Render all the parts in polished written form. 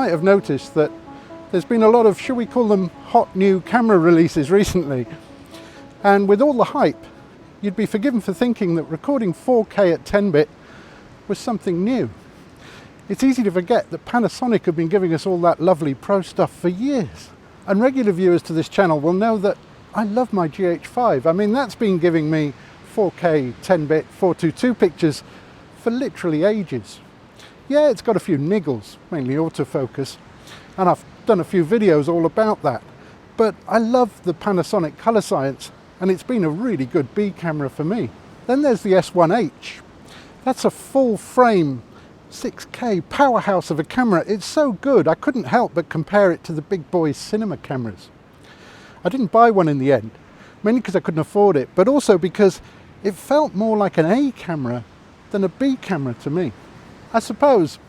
might have noticed that there's been a lot of, shall we call them, hot new camera releases recently. And with all the hype, you'd be forgiven for thinking that recording 4K at 10-bit was something new. It's easy to forget that Panasonic have been giving us all that lovely pro stuff for years. And regular viewers to this channel will know that I love my GH5. I mean, that's been giving me 4K 10-bit 422 pictures for literally ages. Yeah, it's got a few niggles, mainly autofocus, and I've done a few videos all about that. But I love the Panasonic colour science, and it's been a really good B camera for me. Then there's the S1H. That's a full frame 6K powerhouse of a camera. It's so good I couldn't help but compare it to the big boy cinema cameras. I didn't buy one in the end, mainly because I couldn't afford it, but also because it felt more like an A camera than a B camera to me. I suppose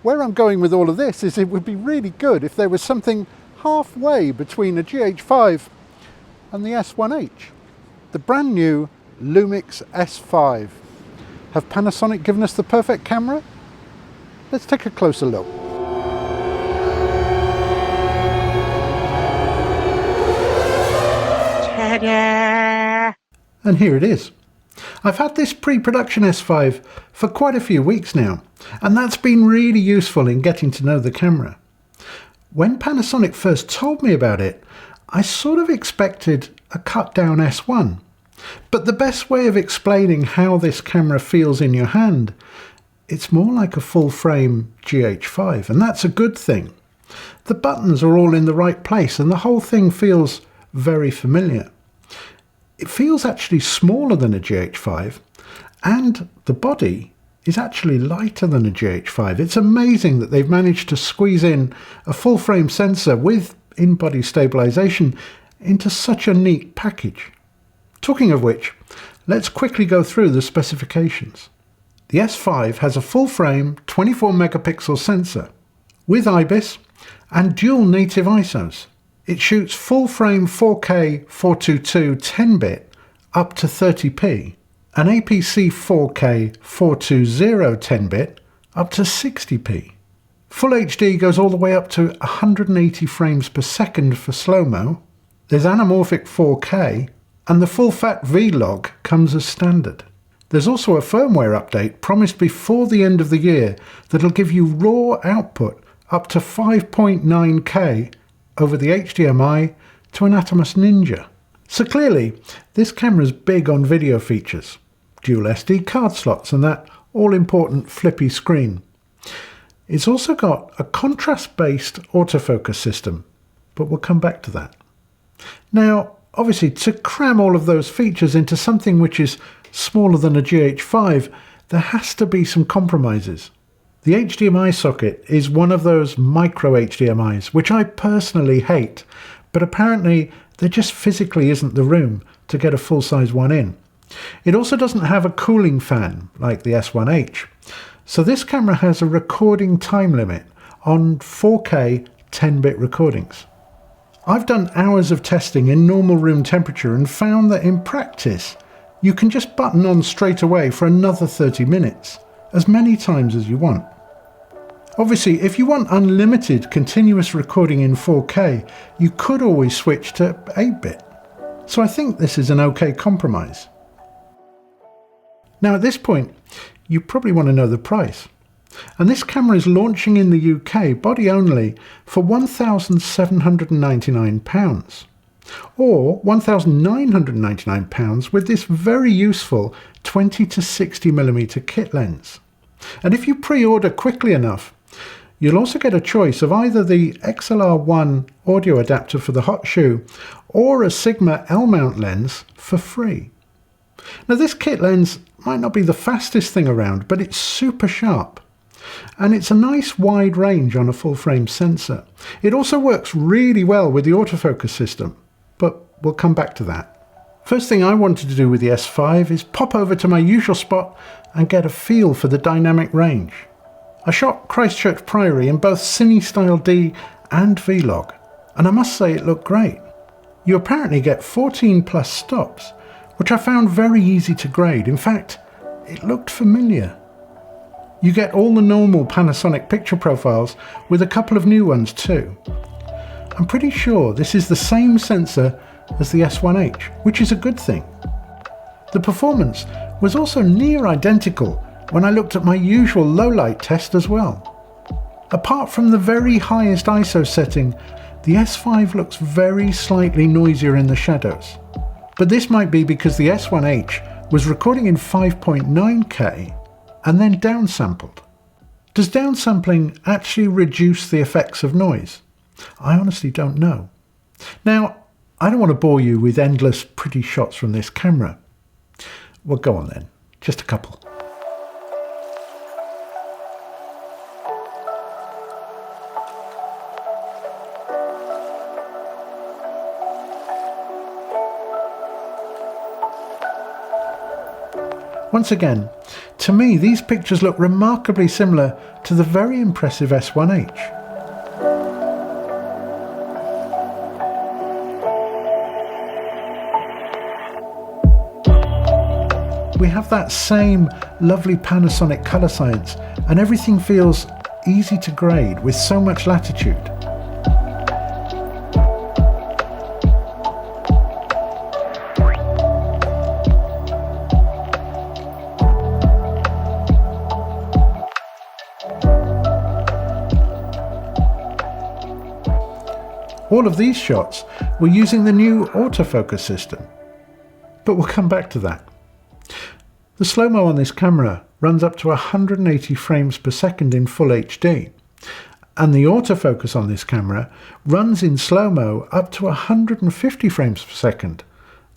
where I'm going with all of this is it would be really good if there was something halfway between a GH5 and the S1H. The brand new Lumix S5. Have Panasonic given us the perfect camera? Let's take a closer look. Ta-da! And here it is. I've had this pre-production S5 for quite a few weeks now, and that's been really useful in getting to know the camera. When Panasonic first told me about it, I sort of expected a cut down S1. But the best way of explaining how this camera feels in your hand, it's more like a full frame GH5, and that's a good thing. The buttons are all in the right place and the whole thing feels very familiar. It feels actually smaller than a GH5, and the body is actually lighter than a GH5. It's amazing that they've managed to squeeze in a full frame sensor with in-body stabilization into such a neat package. Talking of which, let's quickly go through the specifications. The S5 has a full frame 24 megapixel sensor with IBIS and dual native ISOs. It shoots full frame 4K 422 10-bit up to 30p, and APC 4K 420 10-bit up to 60p. Full HD goes all the way up to 180 frames per second for slow-mo. There's anamorphic 4K, and the full-fat vlog comes as standard. There's also a firmware update promised before the end of the year that'll give you raw output up to 5.9K over the HDMI to an Atomos Ninja. So clearly, this camera's big on video features, dual SD card slots and that all-important flippy screen. It's also got a contrast-based autofocus system, but we'll come back to that. Now, obviously, to cram all of those features into something which is smaller than a GH5, there has to be some compromises. The HDMI socket is one of those micro HDMIs, which I personally hate, but apparently there just physically isn't the room to get a full-size one in. It also doesn't have a cooling fan like the S1H, so this camera has a recording time limit on 4K 10-bit recordings. I've done hours of testing in normal room temperature and found that in practice, you can just button on straight away for another 30 minutes, as many times as you want. Obviously, if you want unlimited continuous recording in 4K, you could always switch to 8-bit. So I think this is an okay compromise. Now at this point, you probably want to know the price. And this camera is launching in the UK, body only, for £1,799. Or £1,999 with this very useful 20 to 60mm kit lens. And if you pre-order quickly enough, you'll also get a choice of either the XLR1 audio adapter for the hot shoe or a Sigma L-mount lens for free. Now this kit lens might not be the fastest thing around, but it's super sharp. And it's a nice wide range on a full frame sensor. It also works really well with the autofocus system, but we'll come back to that. First thing I wanted to do with the S5 is pop over to my usual spot and get a feel for the dynamic range. I shot Christchurch Priory in both Cine Style D and Vlog, and I must say it looked great. You apparently get 14 plus stops, which I found very easy to grade. In fact, it looked familiar. You get all the normal Panasonic picture profiles with a couple of new ones too. I'm pretty sure this is the same sensor as the S1H, which is a good thing. The performance was also near identical when I looked at my usual low light test as well. Apart from the very highest ISO setting, the S5 looks very slightly noisier in the shadows. But this might be because the S1H was recording in 5.9K and then downsampled. Does downsampling actually reduce the effects of noise? I honestly don't know. Now, I don't want to bore you with endless pretty shots from this camera. Well, go on then, just a couple. Once again, to me these pictures look remarkably similar to the very impressive S1H. We have that same lovely Panasonic colour science, and everything feels easy to grade with so much latitude. All of these shots were using the new autofocus system, but we'll come back to that. The slow-mo on this camera runs up to 180 frames per second in full HD, and the autofocus on this camera runs in slow-mo up to 150 frames per second.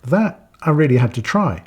That I really had to try.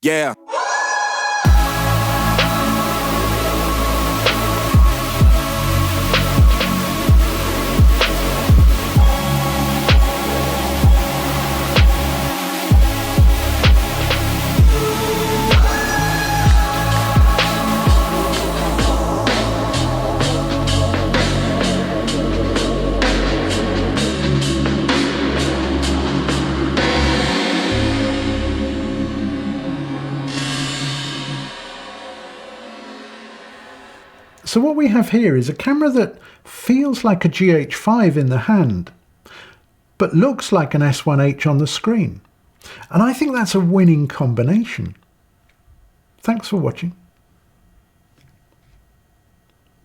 Yeah. So what we have here is a camera that feels like a GH5 in the hand, but looks like an S1H on the screen. And I think that's a winning combination. Thanks for watching.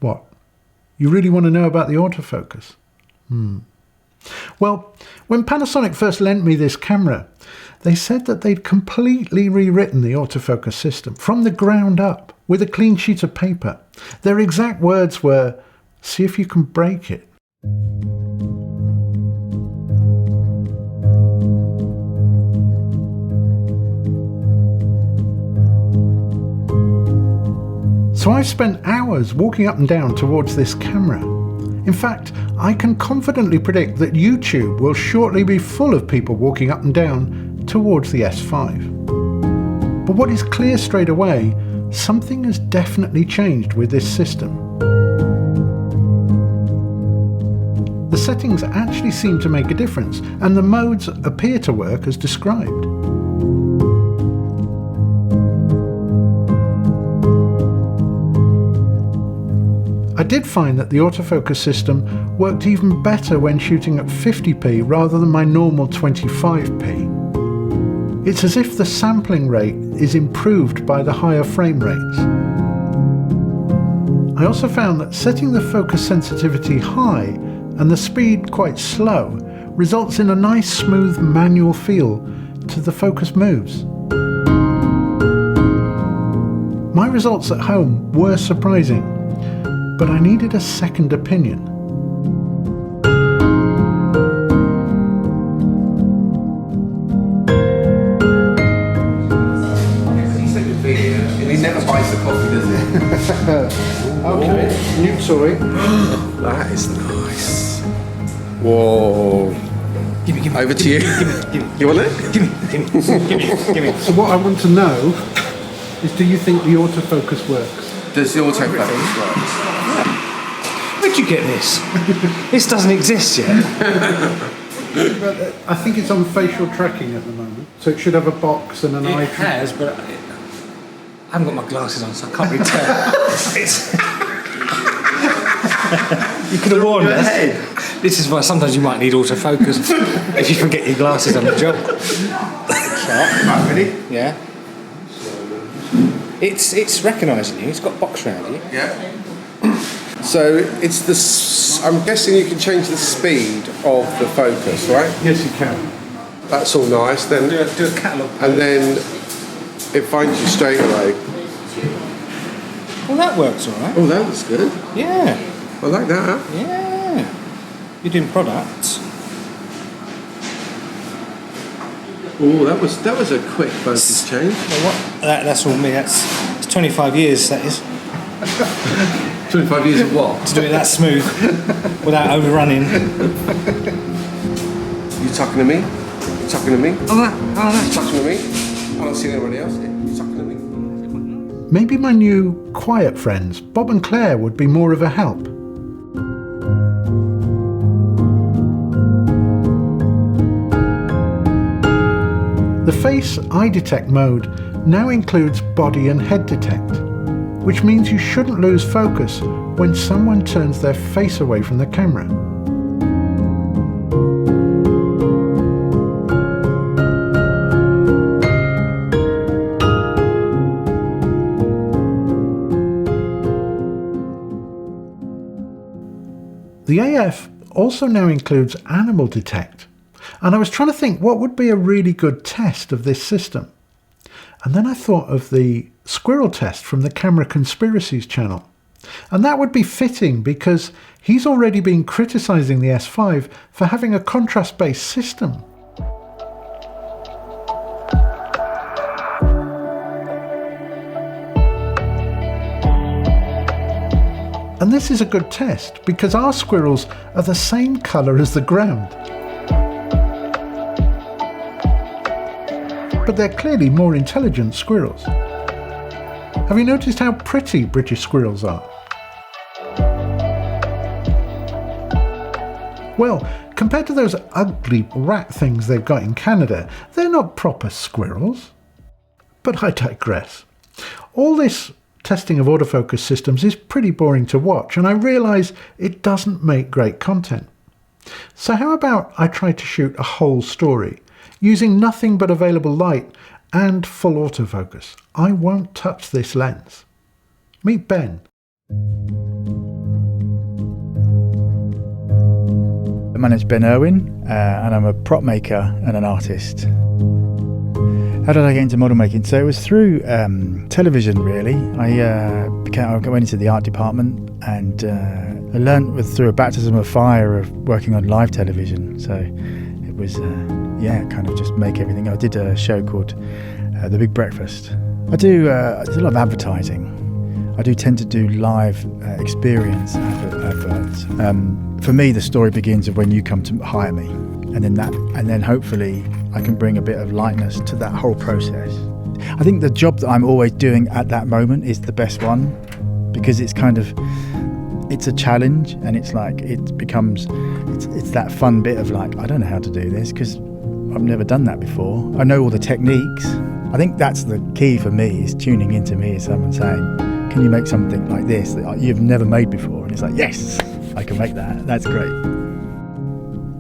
What? You really want to know about the autofocus? Well, when Panasonic first lent me this camera, they said that they'd completely rewritten the autofocus system from the ground up with a clean sheet of paper. Their exact words were, "See if you can break it." So I've spent hours walking up and down towards this camera. In fact, I can confidently predict that YouTube will shortly be full of people walking up and down towards the S5. But what is clear straight away, something has definitely changed with this system. The settings actually seem to make a difference, and the modes appear to work as described. I did find that the autofocus system worked even better when shooting at 50p rather than my normal 25p. It's as if the sampling rate is improved by the higher frame rates. I also found that setting the focus sensitivity high and the speed quite slow results in a nice smooth manual feel to the focus moves. My results at home were surprising. but I needed a second opinion. He never buys the coffee, does he? Okay, new toy. That is nice. Whoa. Gimme. Over to you. Gimme. You want it? Gimme. So what I want to know is, do you think the autofocus works? Does the autofocus work? Where'd you get this? This doesn't exist yet. I think it's on facial tracking at the moment, so it should have a box and an eye. It has, but I haven't got my glasses on, so I can't really tell. You could have warned us. This is why sometimes you might need autofocus if you forget your glasses on the job. Right, ready? Yeah. It's recognising you. It's got a box round you. Yeah. So it's I'm guessing you can change the speed of the focus, right? Yes, you can. That's all nice. Then Do a catalogue. and then it finds you straight away. Well, that works all right. Oh, that was good. Yeah. I like that. Yeah. You're doing products. Oh, that was a quick focus change. Well, what? That's all me. It's 25 years, that is. 25 years of what? To do it that smooth without overrunning. You talking to me? You talking to me? You talking to me? I don't see anybody else here. You talking to me? Maybe my new quiet friends, Bob and Claire, would be more of a help. The face eye detect mode now includes body and head detect, which means you shouldn't lose focus when someone turns their face away from the camera. The AF also now includes animal detect, and I was trying to think what would be a really good test of this system. And then I thought of the squirrel test from the Camera Conspiracies channel. And that would be fitting because he's already been criticising the S5 for having a contrast-based system. And this is a good test because our squirrels are the same colour as the ground. But they're clearly more intelligent squirrels. Have you noticed how pretty British squirrels are? Well, compared to those ugly rat things they've got in Canada, they're not proper squirrels. But I digress. All this testing of autofocus systems is pretty boring to watch, and I realise it doesn't make great content. So how about I try to shoot a whole story, using nothing but available light and full autofocus. I won't touch this lens. Meet Ben. My name's Ben Irwin, and I'm a prop maker and an artist. How did I get into model making? So it was through television, really. I went into the art department, and I learnt through a baptism of fire of working on live television. So it was, kind of just make everything. I did a show called The Big Breakfast. I do a lot of advertising. I do tend to do live experience adverts. For me, the story begins of when you come to hire me, and then hopefully I can bring a bit of lightness to that whole process. I think the job that I'm always doing at that moment is the best one, because it's a challenge, and it's that fun bit of like, I don't know how to do this because I've never done that before. I know all the techniques. I think that's the key for me, is tuning into me as someone saying, can you make something like this that you've never made before? And it's like, yes, I can make that. That's great.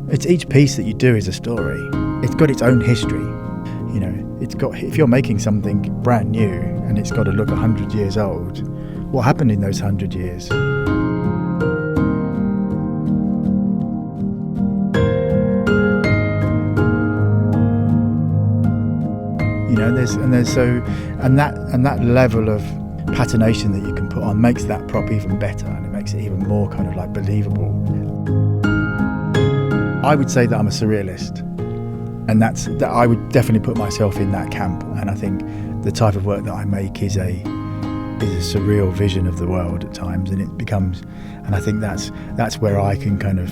It's each piece that you do is a story. It's got its own history. You know, if you're making something brand new and it's got to look 100 years old, what happened in those 100 years? You know, and that level of patination that you can put on makes that prop even better, and it makes it even more kind of like believable. I would say that I'm a surrealist, and that I would definitely put myself in that camp. And I think the type of work that I make is a surreal vision of the world at times, and it becomes, and I think that's where I can kind of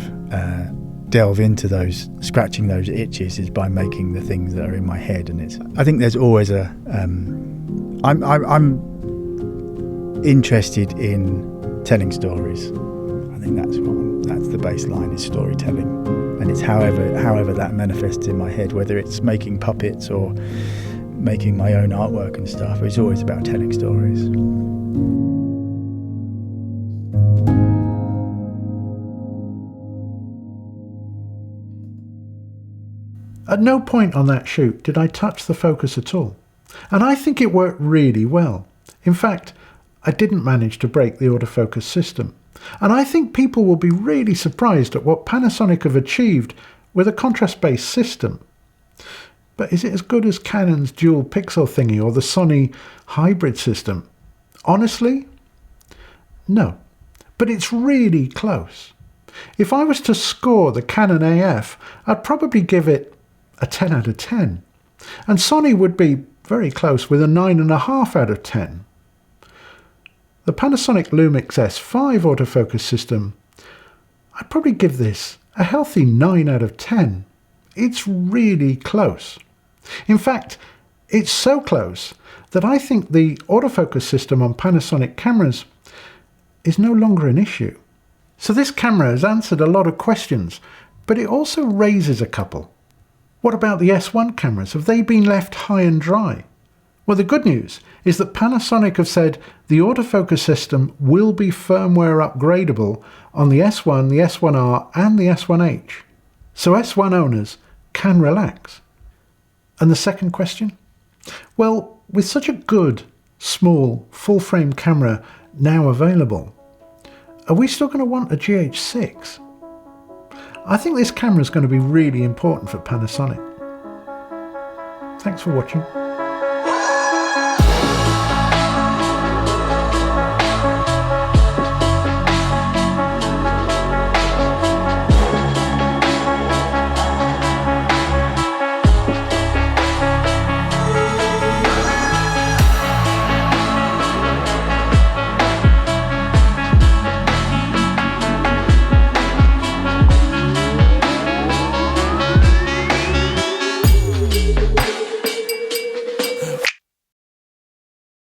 delve into those, scratching those itches, is by making the things that are in my head. And I think there's always I'm interested in telling stories. I think that's the baseline, is storytelling, and it's however that manifests in my head, whether it's making puppets or making my own artwork and stuff. It's always about telling stories. At no point on that shoot did I touch the focus at all, and I think it worked really well. In fact, I didn't manage to break the autofocus system, and I think people will be really surprised at what Panasonic have achieved with a contrast-based system. But is it as good as Canon's dual pixel thingy or the Sony hybrid system? Honestly, no, but it's really close. If I was to score the Canon AF, I'd probably give it a 10 out of 10, and Sony would be very close with a 9.5 out of 10. The Panasonic Lumix S5 autofocus system, I'd probably give this a healthy 9 out of 10. It's really close. In fact, it's so close that I think the autofocus system on Panasonic cameras is no longer an issue. So this camera has answered a lot of questions, but it also raises a couple. What about the S1 cameras? Have they been left high and dry? Well, the good news is that Panasonic have said the autofocus system will be firmware upgradable on the S1, the S1R and the S1H. So S1 owners can relax. And the second question? Well, with such a good, small, full-frame camera now available, are we still going to want a GH6? I think this camera is going to be really important for Panasonic. Thanks for watching.